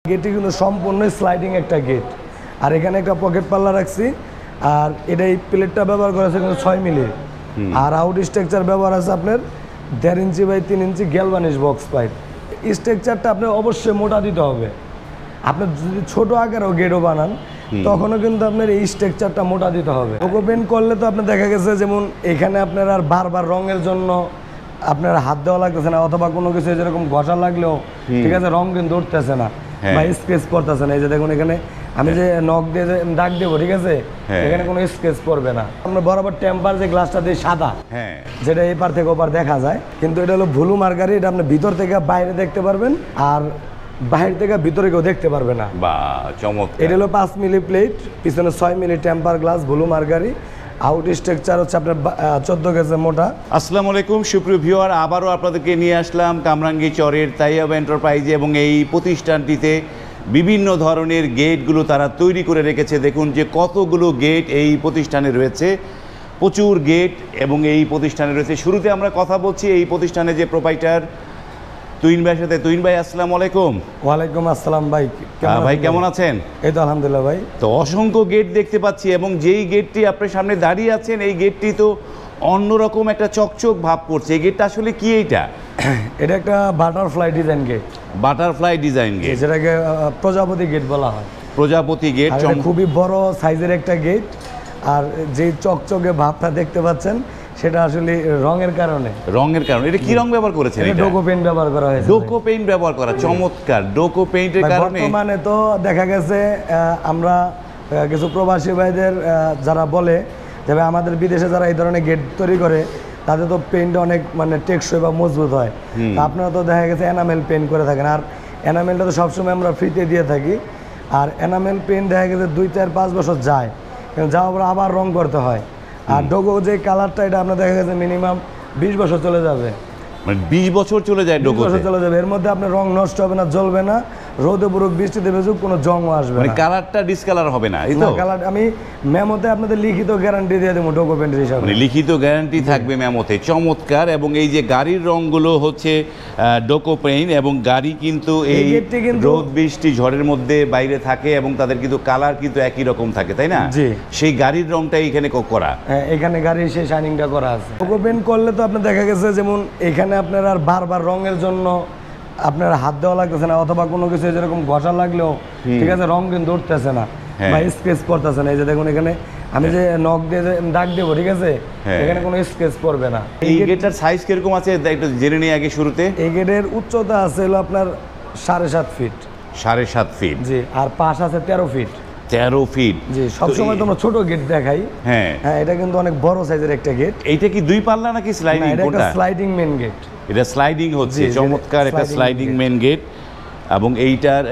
গেটটি কিন্তু সম্পূর্ণ স্লাইডিং একটা গেট, আর এখানে একটা পকেট পাল্লা রাখছি। আর এটা এই প্লেটটা ব্যবহার করা আছে কিন্তু 6 মিলি। আর আউট স্ট্রাকচার ব্যবহার আছে আপনার 1.5 inch by 3 inch galvanised box pipe. স্ট্রাকচারটা আপনার অবশ্যই মোটা দিতে হবে। আপনার যদি ছোট আকারেও গেটও বানান তখনও কিন্তু আপনার এই স্ট্রাকচারটা মোটা দিতে হবে। লোগো পেন্ট করলে তো আপনার দেখা গেছে যেমন এখানে আপনার আর বারবার রঙের জন্য আপনার হাত দেওয়া লাগতেছে না, অথবা কোনো কিছু যেরকম ঘষা লাগলেও ঠিক আছে রং কিন্তু উঠতেছে না বা স্কেচ পড়তেছে না। এই যে দেখুন এখানে আমি যে নখ দিয়ে দাগ দেবো, ঠিক আছে, এখানে কোনো স্কেচ পড়বে না। আমরা বরাবর টেম্পার যে গ্লাসটা দিয়ে সাদা, যেটা এপার থেকে ওপার দেখা যায়, কিন্তু এটা হলো ভুলু মার্কারি। এটা আপনি ভিতর থেকে বাইরে দেখতে পারবেন, আর বাইরে থেকে ভিতরে কেউ দেখতে পারবে না। এটা হলো 5 মিলি প্লেট, পিছনে 6 মিলি টেম্পার গ্লাস, ভুলু মার্কারি। আউট স্ট্রাকচার হচ্ছে আপনার 14 গেজ মোটা। আসসালামু আলাইকুম সুপ্রিয় ভিউয়ার, আবারও আপনাদেরকে নিয়ে আসলাম কামরাঙ্গী চরের তাইয়াব এন্টারপ্রাইজে, এবং এই প্রতিষ্ঠানটিতে বিভিন্ন ধরনের গেটগুলো তারা তৈরি করে রেখেছে। দেখুন যে কতগুলো গেট এই প্রতিষ্ঠানে রয়েছে, প্রচুর গেট এবং এই প্রতিষ্ঠানে রয়েছে। শুরুতে আমরা কথা বলছি এই প্রতিষ্ঠানে যে প্রোপাইটার তুহিন ভাইয়ের সাথে। তুহিন ভাই আসসালামু আলাইকুম। ওয়ালাইকুম আসসালাম ভাই। ভাই কেমন আছেন? এই তো আলহামদুলিল্লাহ ভাই। তো অসংখ্য গেট দেখতে পাচ্ছি, এবং যেই গেটটি আপনার সামনে দাঁড়িয়ে আছেন এই গেটটি তো অন্যরকম একটা চকচক ভাব করছে। এই গেটটা আসলে কি? এটা একটা butterfly design gate. Butterfly design gate, যেটাকে প্রজাপতি গেট বলা হয়। প্রজাপতি গেট খুবই বড় সাইজের একটা গেট, আর যে চকচকে ভাবটা দেখতে পাচ্ছেন সেটা আসলে রঙের কারণে। এটা কি রং ব্যবহার করেছেন? এটা ডোকো পেইন্ট ব্যবহার করা হয়েছে। ডোকো পেইন্ট ব্যবহার করা, চমৎকার। ডোকো পেইন্টের কারণে বর্তমানে তো দেখা গেছে আমরা কিছু প্রবাসী ভাইদের যারা বলে যে আমাদের বিদেশে যারা এই ধরনের গেট তৈরি করে তাদের তো পেইন্ট অনেক মানে টেকসই বা মজবুত হয়। আপনারা তো দেখা গেছে এনামেল পেইন্ট করে থাকেন, আর এনামেলটা তো সবসময় আমরা ফ্রিতে দিয়ে থাকি। আর এনামেল পেইন্ট দেখা গেছে 2, 4, 5 বছর যায়, কিন্তু যাওয়ার পর আবার রং করতে হয়। আর ডোগো যে কালারটা, এটা আপনার দেখা গেছে মিনিমাম 20 বছর চলে যাবে। মানে 20 বছর চলে যায়, 20 বছর চলে যাবে। এর মধ্যে আপনার রং নষ্ট হবে না, জ্বলবে না, রোদে পুরুক বৃষ্টিতে ভেজুক কোনো জংও আসবে না। মানে কালারটা ডিসকালার হবে না, এই তো? কালার আমি মেমোতে আপনাদের লিখিত গ্যারান্টি দিয়ে দেবো ডোগো পেইন্টের হিসাবে। মানে লিখিত গ্যারান্টি থাকবে মেমোতে। চমৎকার। এবং এই যে গাড়ির রংগুলো হচ্ছে ডোকো পেইন্ট, এবং গাড়ি কিন্তু এই রোদ বৃষ্টি ঝড়ের মধ্যে বাইরে থাকে, এবং তাদের কিন্তু কালার কিন্তু একই রকম থাকে, তাই না? জি। সেই গাড়ির রংটাই এখানে করা। হ্যাঁ, এখানে গাড়ির সেই শাইনিংটা করা আছে। ডোগো পেইন্ট করলে তো আপনার দেখা গেছে যেমন এখানে আপনার আর বারবার রঙের জন্য আপনার হাত দেওয়া লাগতেছে না, অথবা কোনো কিছু যেরকম ঘষা লাগলেও ঠিক আছে রং কিন্তু উঠতেছে না বা স্কেচ পড়তেছে না। এই যে দেখুন এখানে আমি যে নখ দিয়ে দাগ দেবো, ঠিক আছে, এখানে কোনো স্কেচ পড়বে না। এই গেটটার সাইজ কিরকম আছে একটু জেনে নিই আগে শুরুতে। এই গেটের উচ্চতা আছে হলো আপনার 7.5 ফিট। 7.5 ফিট, জি। আর পাশ আছে 13 ফিট। 13 ফিট, জি। সবসময় তো আমরা ছোট গেট দেখাই। হ্যাঁ, এটা কিন্তু অনেক বড় সাইজের একটা গেট। এইটা কি 2 পাল্লা নাকি স্লাইডিং? এটা একটা স্লাইডিং মেন গেট। এটা স্লাইডিং হচ্ছে, চমৎকার একটা স্লাইডিং মেন গেট। এবং এইটার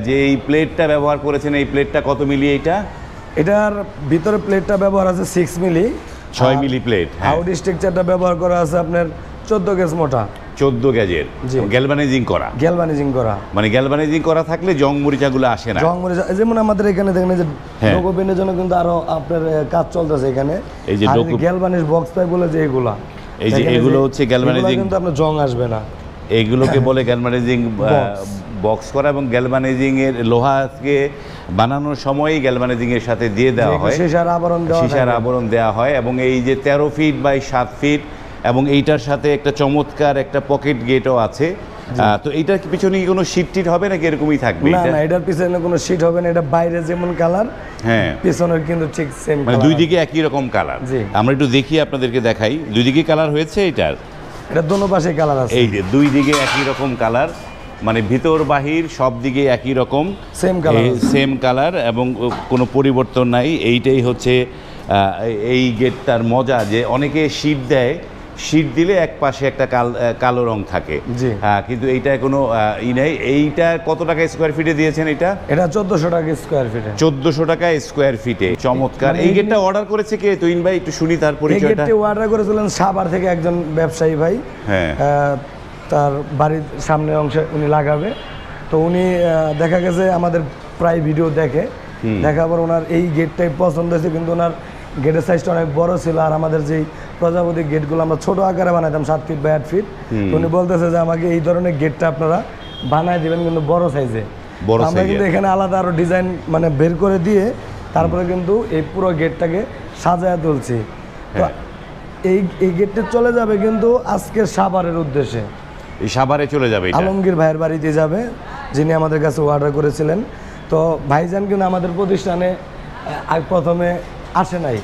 যে এই প্লেটটা ব্যবহার করেছেন, এই প্লেটটা কত মিলি? এটার ভিতরে প্লেটটা ব্যবহার আছে 6 মিলি, 6 মিলি প্লেট। আউট স্ট্রাকচারটা ব্যবহার করা আছে আপনার 14 গেজ মোটা। 14 গেজের গ্যালভানাইজিং করা। মানে গ্যালভানাইজিং করা থাকলে জং মরিচাগুলো আসে না। জং মরিচা যেমন আমাদের এখানে দেখেন যে ডোগো পেইন্টের জন্য কিন্তু আরো আপনার কাজ চলতেছে এখানে। এই যে গ্যালভানিশ বক্স পাইপ বলে যে এগুলা, এই যে এগুলো হচ্ছে গ্যালভানাইজিং, কিন্তু আপনার জং আসবে না। এইগুলোকে বলে গ্যালভানাইজিং বক্স করা। এবং গ্যালভানাইজিং এর লোহাকে বানানোর সময়ই গ্যালভানাইজিং এর সাথে দিয়ে দেওয়া হয়, সীসার আবরণ দেওয়া হয়। এবং এই যে 13 ফিট বাই 7 ফিট, এবং এইটার সাথে একটা চমৎকার একটা পকেট গেটও আছে। তো এইটার পিছনে কি কোনো শীট টিট হবে নাকি এরকমই থাকবে? না, এটার পিছনে কোনো শীট হবে না। এটা বাইরে যেমন কালার, হ্যাঁ, পিছনের কিন্তু ঠিক সেম, মানে দুই দিকে একই রকম কালার। আমরা একটু দেখি, আপনাদেরকে দেখাই। দুই দিকে কালার হয়েছে এটার? এটা দোনো পাশে কালার আছে। এই যে দুই দিকে একই রকম কালার, মানে ভিতর বাহির সব দিকে একই রকম সেম কালার, এবং কোনো পরিবর্তন নাই। এইটাই হচ্ছে এই গেটটার মজা, যে অনেকে শীট দেয়, শীট দিলে এক পাশে একটা কালো রং থাকে, কিন্তু এইটা কোনো নেই। এইটা কত টাকা স্কোয়ার ফিটে দিয়েছেন? এটা 1400 টাকা স্কোয়ার ফিটে। 1400 টাকা স্কোয়ার ফিটে। চমৎকার। এই গেটটা অর্ডার করেছে কে তুহিন ভাই? একটু শুনি তার পরিচয়টা। এই অর্ডার করেছিলেন সাভার থেকে একজন ব্যবসায়ী ভাই। হ্যাঁ, তার বাড়ির সামনের অংশে উনি লাগাবে। তো উনি দেখা গেছে আমাদের প্রায় ভিডিও দেখার পর ওনার এই গেটটাই পছন্দ হয়েছে, কিন্তু ওনার গেটের সাইজটা অনেক বড় ছিল। আর আমাদের যেই প্রজাপতি গেটগুলো আমরা ছোট আকারে বানাইতাম 7 ফিট বাই 8 ফিট, উনি বলতেছে যে আমাকে এই ধরনের গেটটা আপনারা বানায় দেবেন কিন্তু বড় সাইজে। বড় আমরা সাইজের। কিন্তু এখানে আলাদা আরো ডিজাইন মানে বের করে দিয়ে তারপরে কিন্তু এই পুরো গেটটাকে সাজায় তুলছি। তো এই গেটটা চলে যাবে কিন্তু আজকের সাভারের উদ্দেশ্যে, এই সাভারে চলে যাবে এটা। আলমগীর ভাইয়ের বাড়িতে যাবে, যিনি আমাদের কাছে অর্ডার করেছিলেন। তো ভাইজান কিন্তু আমাদের প্রতিষ্ঠানে প্রথমে আসে নাই,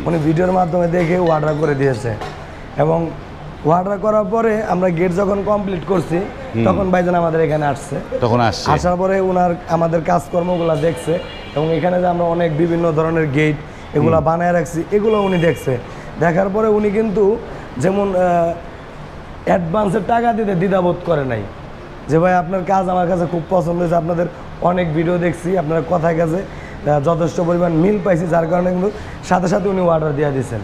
উনি ভিডিওর মাধ্যমে দেখে অর্ডার করে দিয়েছে এবং অর্ডার করার পরে আমরা গেট যখন কমপ্লিট করছি তখন ভাইজান আমাদের এখানে আসছে। তখন আসছে, আসার পরে ওনার আমাদের কাজকর্মগুলো দেখছে এবং এখানে যে আমরা অনেক বিভিন্ন ধরনের গেট এগুলো বানায় রাখছি এগুলো উনি দেখছে। দেখার পরে উনি কিন্তু যেমন অ্যাডভান্সের টাকা দিতে দ্বিধাবোধ করে নাই, যে ভাই আপনার কাজ আমার কাছে খুব পছন্দ হয়েছে, আপনাদের অনেক ভিডিও দেখছি, আপনার কথায় কাছে যথেষ্ট পরিমাণ মিল পাইছি, যার কারণে কিন্তু সাথে সাথে উনি অর্ডার দিয়ে দিয়েছেন।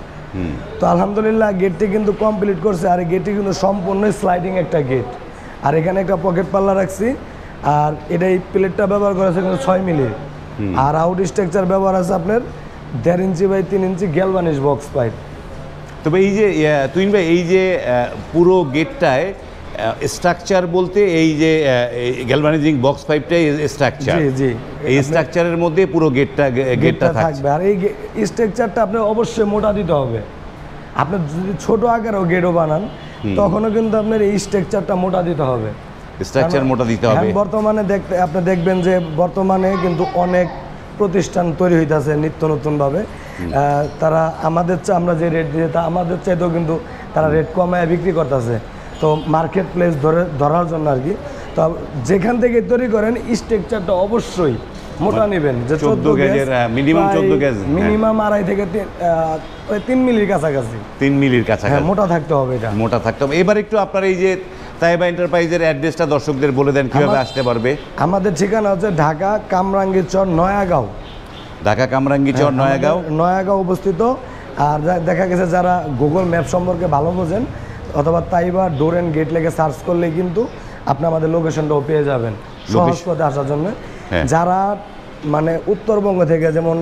তো আলহামদুলিল্লাহ গেটটি কিন্তু কমপ্লিট করছে। আর এই গেটটি কিন্তু সম্পূর্ণ স্লাইডিং একটা গেট, আর এখানে একটা পকেট পাল্লা রাখছি। আর এটা এই প্লেটটা ব্যবহার করেছে কিন্তু 6 মিলি, আর আউট স্ট্রাকচার ব্যবহার আছে আপনার 1.5 inch by 3 inch galvanised box pipe. তবে এই যে তুহিন ভাই, এই যে পুরো গেটটায় স্ট্রাকচার বলতে এই যে গ্যালভানাইজিং বক্স পাইপটাই স্ট্রাকচার, জি জি, এই স্ট্রাকচারের মধ্যে পুরো গেটটা থাকবে। আর এই স্ট্রাকচারটা আপনি অবশ্যই মোটা দিতে হবে। আপনি যদি ছোট আকারেও গেটও বানান তখনও কিন্তু আপনার এই স্ট্রাকচারটা মোটা দিতে হবে, স্ট্রাকচার মোটা দিতে হবে। বর্তমানে আপনি দেখবেন যে বর্তমানে কিন্তু অনেক প্রতিষ্ঠান তৈরি হইতেছে নিত্য নতুনভাবে, তারা আমরা যে রেট দিয়ে তা আমাদের চাইতেও কিন্তু তারা রেট কমায় বিক্রি করতেছে। তো মার্কেট প্লেস ধরার জন্য আর কি, তো যেখান থেকে তৈরি করেন স্ট্রাকচারটা অবশ্যই মোটা নেবেন, যে 14 গেজের, মিনিমাম 14 গেজ, মিনিমাম 2.5 থেকে 3 মিলির কাছাকাছি, 3 মিলির কাছাকাছি মোটা থাকতে হবে, এটা মোটা থাকতে হবে। এবার একটু আপনার এই যে তাইবা এন্টারপ্রাইজের অ্যাড্রেসটা দর্শকদের বলে দেন, কিভাবে আসতে পারবে। আমাদের ঠিকানা হচ্ছে ঢাকা কামরাঙ্গীরচর নয়াগাঁও, ঢাকা কামরাঙ্গীরচর নয়াগাঁও অবস্থিত। আর দেখা গেছে যারা গুগল ম্যাপ সম্পর্কে ভালো বোঝেন অথবা তাইবা ডোর অ্যান্ড গেট লেগে সার্চ করলে কিন্তু আপনি আমাদের লোকেশনটাও পেয়ে যাবেন সহজ পথে আসার জন্য। যারা মানে উত্তরবঙ্গ থেকে যেমন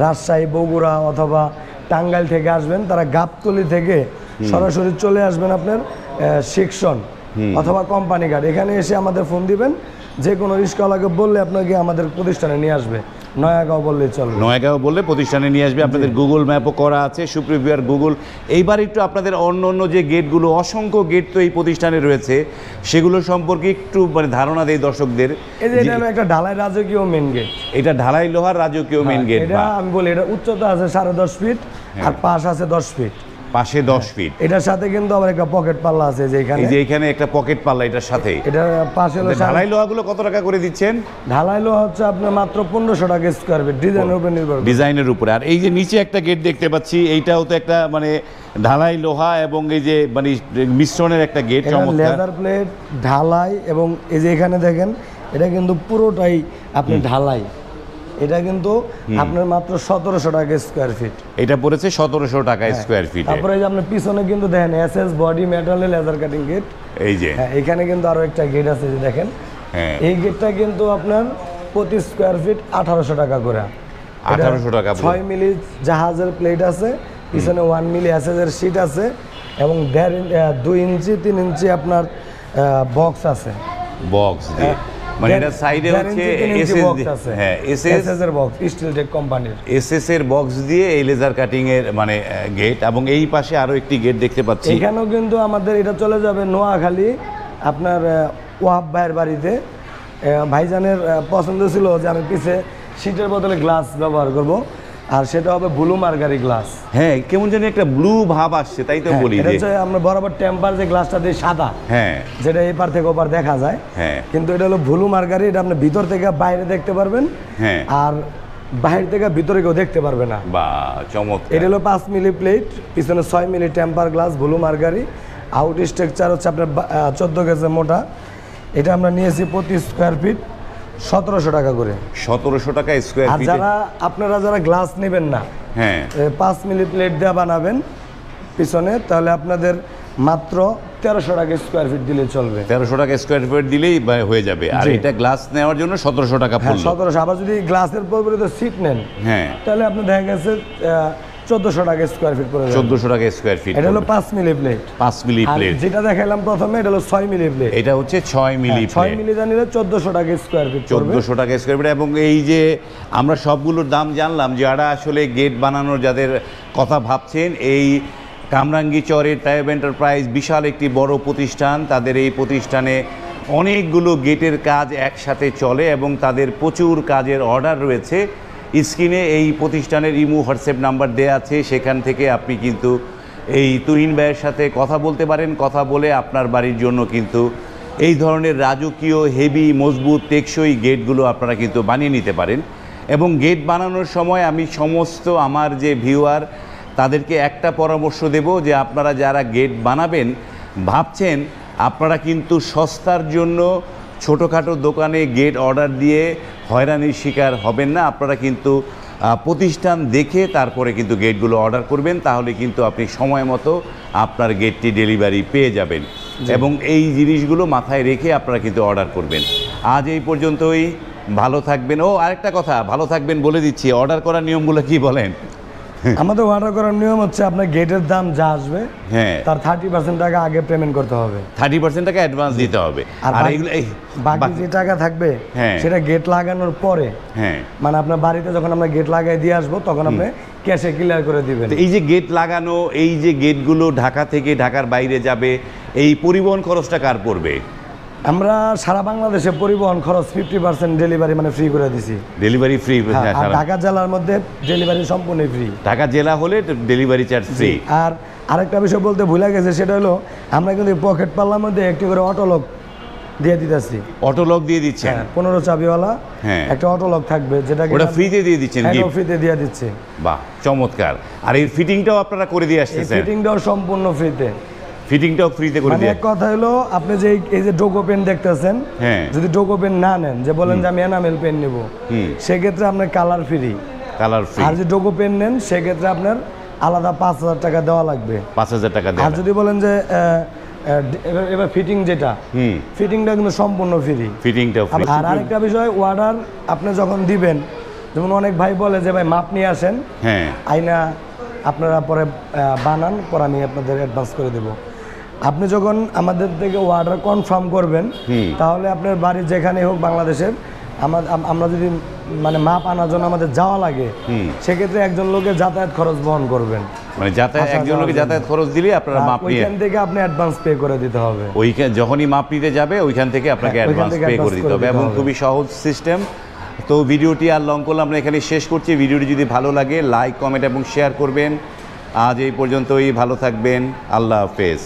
রাজশাহী, বগুড়া অথবা টাঙ্গাইল থেকে আসবেন, তারা গাবতলী থেকে সরাসরি চলে আসবেন আপনার সেকশন অথবা কোম্পানি ঘাট, এখানে এসে আমাদের ফোন দিবেন, যে কোনো রিস্কাওয়ালাকে বললে আপনাকে আমাদের প্রতিষ্ঠানে নিয়ে আসবে। নয়াগাঁও বললেই চলবে, নয়াগাঁও বললে প্রতিষ্ঠানে নিয়ে আসবে। আপনাদের গুগল ম্যাপও করা আছে, সুপ্রিভিয়ার গুগল। এইবার একটু আপনাদের অন্য অন্য যে গেটগুলো, অসংখ্য গেট তো এই প্রতিষ্ঠানে রয়েছে, সেগুলো সম্পর্কে একটু মানে ধারণা দেই দর্শকদের। এই যে এটা একটা ঢালাই রাজকীয় মেন গেট, এটা ঢালাই লোহার রাজকীয় মেন গেট। এটা আমি বলি এটা উচ্চতা আছে 10.5 ফিট আর পাশ আছে 10 ফিট, পাশে 10 ফিট। এটার সাথে কিন্তু আবার একটা পকেট পাল্লা আছে, যে এখানে একটা পকেট পাল্লা এটার সাথে। এটার পাশে ঢালাই লোহাগুলো কত টাকা করে দিচ্ছেন? ঢালাই লোহা হচ্ছে আপনার মাত্র 1500 টাকা স্কয়ার ফিট, ডিজাইনের উপর নির্ভর করে, ডিজাইনের উপরে। আর এই যে নিচে একটা গেট দেখতে পাচ্ছি, এইটাও তো একটা মানে ঢালাই লোহা এবং এই যে মানে মিশ্রণের একটা গেট, চমৎকার লেদার প্লেট ঢালাই। এবং এই যে এখানে দেখেন এটা কিন্তু পুরোটাই আপনি ঢালাই, এটা কিন্তু আপনার মাত্র 1700 টাকা স্কয়ার ফিট, এটা পড়েছে 1700 টাকা স্কয়ার ফিট। তারপরে এই যে আপনার পিছনে কিন্তু দেখেন এসএস বডি মেটালের লেদার কাটিং গেট, এই যে এখানে কিন্তু আরো একটা গেট আছে, যে দেখেন এই গেটটা কিন্তু আপনার প্রতি স্কয়ার ফিট 1800 টাকা করে, 1800 টাকা। 6 মিলি জাহাজের প্লেট আছে, পিছনে 1 মিলি এসএস এর শীট আছে এবং 2 ইঞ্চি 3 ইঞ্চি আপনার বক্স আছে, বক্স দিয়ে মানে এটা সাইডে হচ্ছে এসএস এর বক্স, স্টিল টেক কোম্পানির এসএস এর বক্স দিয়ে এই লেজার কাটিং এর মানে গেট। এবং এই পাশে আরো একটি গেট দেখতে পাচ্ছি, এখানেও কিন্তু আমাদের এটা চলে যাবে নোয়াখালী আপনার ওয়াহাব ভাইয়ের বাড়িতে। ভাইজানের পছন্দ ছিল যে আমি পিছে শীটের বদলে গ্লাস ব্যবহার করব, আর সেটা হবে ব্লু মার্গারি গ্লাস। হ্যাঁ, কেমন জানি একটা ব্লু ভাব আসছে, তাই তো বলি এটা হচ্ছে আমরা বরাবর টেম্পার যে গ্লাসটা দিয়ে সাদা, হ্যাঁ, যেটা এপার থেকে ওপার দেখা যায়, হ্যাঁ, কিন্তু এটা হলো ব্লু মার্গারি, এটা আপনি ভিতর থেকে বাইরে দেখতে পারবেন, হ্যাঁ, আর বাইরে থেকে ভিতরে কেউ দেখতে পারবে না। বা চমৎকার। এটা হলো 5 মিলি প্লেট, পিছনে 6 মিলি টেম্পার গ্লাস, ব্লু মার্গারি। আউট স্ট্রাকচার হচ্ছে আপনার 14 গেজের মোটা। এটা আমরা নিয়েছি প্রতি স্কয়ার ফিট 1700 টাকা করে, 1700 টাকা স্কয়ার আর ফিট। আপনারা যারা গ্লাস নেবেন না, হ্যাঁ, 5 মিলি প্লেট দিয়ে বানাবেন পিছনে, তাহলে আপনাদের মাত্র 1300 টাকা স্কয়ার ফিট দিলে চলবে। 1300 টাকা স্কয়ার ফিট দিলেই হয়ে যাবে। আর এটা গ্লাস নেওয়ার জন্য 1700 টাকা পড়লো। 1700। আবার যদি গ্লাসের পরিবর্তে সিট নেন, হ্যাঁ, তাহলে আপনি দেখা গেছে 1400 টাকা স্কোয়ার ফিট পড়ে যাবে। 1400 টাকা স্কোয়ার ফিট। এটা হলো 5 মিলি প্লেট। 5 মিলি আর প্লেট। যেটা দেখাইলাম প্রথমে এটা হলো 6 মিলি প্লেট। এটা হচ্ছে 6 মিলি প্লেট। 6 মিলি জানিলে 1400 টাকা স্কোয়ার ফিট পড়বে। 1400 টাকা স্কোয়ার ফিট। এবং এই যে আমরা সবগুলোর দাম জানলাম, যারা আসলে গেট বানানোর যাদের কথা ভাবছেন, এই কামরাঙ্গী চরের তাইয়ব এন্টারপ্রাইজ বিশাল একটি বড় প্রতিষ্ঠান। তাদের এই প্রতিষ্ঠানে অনেকগুলো গেটের কাজ একসাথে চলে এবং তাদের প্রচুর কাজের অর্ডার রয়েছে। স্ক্রিনে এই প্রতিষ্ঠানের ইমো হোয়াটসঅ্যাপ নাম্বার দেওয়া আছে, সেখান থেকে আপনি কিন্তু এই তুহিন ভাইয়ের সাথে কথা বলতে পারেন। কথা বলে আপনার বাড়ির জন্য কিন্তু এই ধরনের রাজকীয় হেভি মজবুত টেকসই গেটগুলো আপনারা কিন্তু বানিয়ে নিতে পারেন। এবং গেট বানানোর সময় আমি সমস্ত আমার যে ভিউয়ার তাদেরকে একটা পরামর্শ দেব যে আপনারা যারা গেট বানাবেন ভাবছেন, আপনারা কিন্তু সস্তার জন্য ছোটোখাটো দোকানে গেট অর্ডার দিয়ে হয়রানির শিকার হবেন না। আপনারা কিন্তু প্রতিষ্ঠান দেখে তারপরে কিন্তু গেটগুলো অর্ডার করবেন, তাহলে কিন্তু আপনি সময় মতো আপনার গেটটি ডেলিভারি পেয়ে যাবেন। এবং এই জিনিসগুলো মাথায় রেখে আপনারা কিন্তু অর্ডার করবেন। আজ এই পর্যন্তই, ভালো থাকবেন। ও আরেকটা কথা, ভালো থাকবেন বলে দিচ্ছি, অর্ডার করার নিয়মগুলো কি বলেন? আমাদের অর্ডার করার নিয়ম হচ্ছে আপনার গেটের দাম যা আসবে হ্যাঁ, তার 30% টাকা আগে পেমেন্ট করতে হবে। 30% টাকা অ্যাডভান্স দিতে হবে। আর এইগুলো বাকি যে টাকা থাকবে হ্যাঁ, সেটা গেট লাগানোর পরে, হ্যাঁ, মানে আপনার বাড়িতে যখন আমরা গেট লাগাই দিয়ে আসবো তখন আপনি ক্যাশে ক্লিয়ার করে দিবেন। এই যে গেট লাগানো, এই যে গেটগুলো ঢাকা থেকে ঢাকার বাইরে যাবে, এই পরিবহন খরচটা কার পড়বে? আমরা সারা বাংলাদেশে পরিবহন খরচ 50% ডেলিভারি মানে ফ্রি করে দিছি। Delivery free. আর ঢাকা জেলার মধ্যে ডেলিভারি সম্পূর্ণ ফ্রি। ঢাকা জেলা হলে ডেলিভারি চার্জ ফ্রি। আর আরেকটা বিষয় বলতে ভুলে গেছে, সেটা হলো আমরা কিন্তু পকেট পাল্লার মধ্যে একটি করে অটোলক দিয়ে দিতেছি। অটোলক দিয়ে দিচ্ছেন? 15 চাবিওয়ালা একটা অটোলক থাকবে, যেটা ওটা ফ্রিতে দিয়ে দিচ্ছেন? ফ্রিতে দিয়ে দিচ্ছে। বাহ, চমৎকার। আর এই ফিটিংটাও আপনারা করে দিয়ে আসতেছেন? ফিটিংটাও সম্পূর্ণ ফ্রিতে। ফিটিংটাও ফ্রিতে করে দিয়ে। এক কথা হলো, আপনি যে এই যে ডোগো পেন দেখতেছেন, যদি ডোগো পেন না নেন, যে বলেন যে আমি এনামেল পেন নেব, সেক্ষেত্রে আপনার কালার ফ্রি। Colour free. আর যদি ডোগো পেন নেন সেক্ষেত্রে আপনার আলাদা 5000 টাকা দেওয়া লাগবে। 5000 টাকা দেওয়া। আর যদি বলেন যে এবার ফিটিং, যেটা ফিটিংটা কিন্তু সম্পূর্ণ ফ্রি। ফিটিংটাও ফ্রি। আর আরেকটা বিষয়, অর্ডার আপনি যখন দিবেন, যেমন অনেক ভাই বলে যে ভাই মাপ নিয়ে আসেন, আইনা আপনারা পরে বানান, পরে আমি আপনাদের অ্যাডভান্স করে দেবো। আপনি যখন আমাদের থেকে অর্ডার কনফার্ম করবেন, তাহলে আপনার বাড়ির যেখানে হোক বাংলাদেশের, আমরা যদি মানে মাপ আনার জন্য আমাদের যাওয়া লাগে, সেক্ষেত্রে একজন লোকের যাতায়াত খরচ বহন করবেন। মানে যাতায়াত, একজন লোকের যাতায়াত খরচ দিলে আপনারা মাপ নিয়ে ওইখান থেকে আপনি অ্যাডভান্স পে করে দিতে হবে। ওইখানে যখনই মাপ নিতে যাবে ওইখান থেকে আপনাকে অ্যাডভান্স পে করে দিতে হবে। এবং খুবই সহজ সিস্টেম। তো ভিডিওটি আর লং করলে আমরা এখানে শেষ করছি। ভিডিওটি যদি ভালো লাগে লাইক, কমেন্ট এবং শেয়ার করবেন। আজ এই পর্যন্তই, ভালো থাকবেন। আল্লাহ হাফেজ।